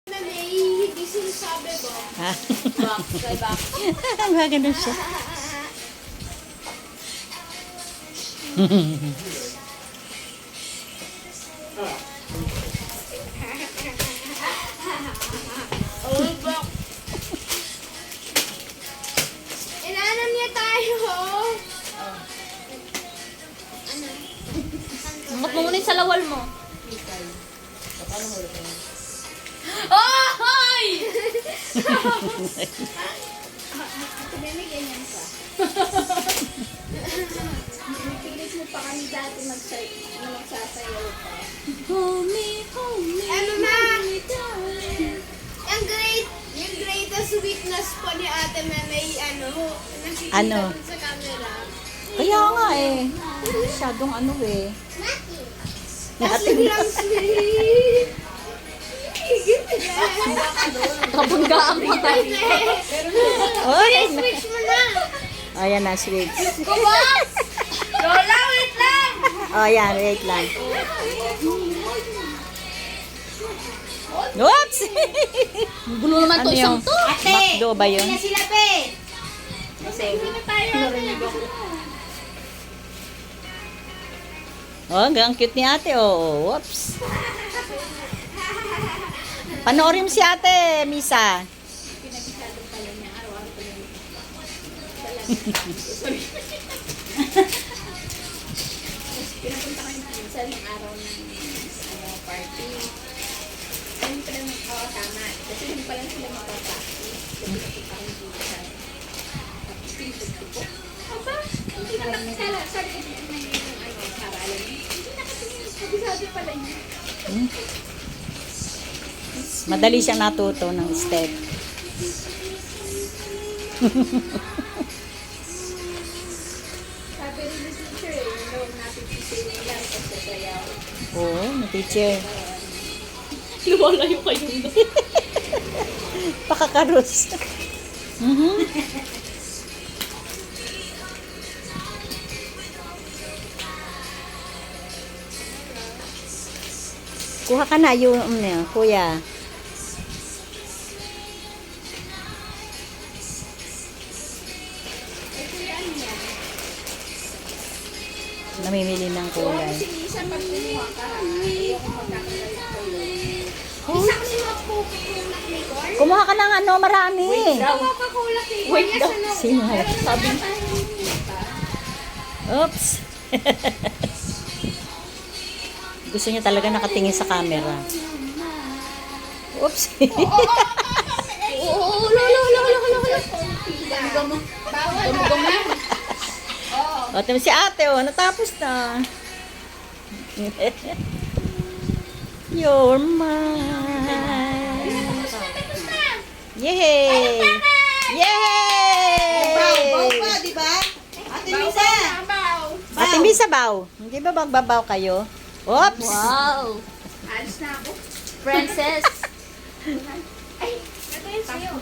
Hindi sinasabi ba? Ha? Back, kay back. Ganun siya. Oh, back. Inaanam niya tayo. Ba't mo muna yung salawal mo? Oh! Hoy! Dami ganyan pa. Pilit mo pa kami dati magsasayaw pa. Hold me, Ano na? Yung greatest weakness po ni Ate Meme, nakikita Ano? dun sa camera. Kaya nga eh. Masyadong ano eh. Tapos biglang sweet. Kabanggaan pa tayo. Oy! Switch mo na. Ayan na, switch. Go back! Lola, wait lang! Ayan, wait lang. Oops! Gulo naman to Ano isang yung to. McDo ba yun? Sila, pe! Hindi na tayo. Oh, ang cute ni ate. Oh, whoops. Panoorin mo si ate, Misa. Pinapunta ko yung pinsan ng araw ng party. Siyempre, tama. Kasi hindi pa lang sila makapaki. Kasi pinapunta ko yung pinsan. Tapos pinipag ko. Aba, hindi na nakasala. Sabi ko na yung haralan. Hindi nakatingin. Sabi pala yun. Madali siyang natuto ng step. Sabi rin ni teacher yung loob natin pisinin lang pagsasayaw. Oo, na teacher. Lumalayo kayo. Pakakarus. Kuha ka na yung kuya. Namimili ng kulay. Si Lisa, pag kumuha ka, ayoko magkakaroon ko yun. Isa kasi magkukulak ni Cor. Kumuha ka ng ano, marami. Ako kakulak ni Cor. Wait daw. Sino? Sabi Oops. Gusto niya talaga nakatingin sa camera. Oops. Oo, lolo. Bawal Gamo ha. yan. O, tingnan si ate, oh, natapos na. You're mine. Yay! Yay! Baw pa, di ba? Ate Lisa! Baw. Ate Misa, baw. Hindi ba magbabaw kayo? Oops! Wow. Alis na ako. Princess. Ay, ito yun sa'yo.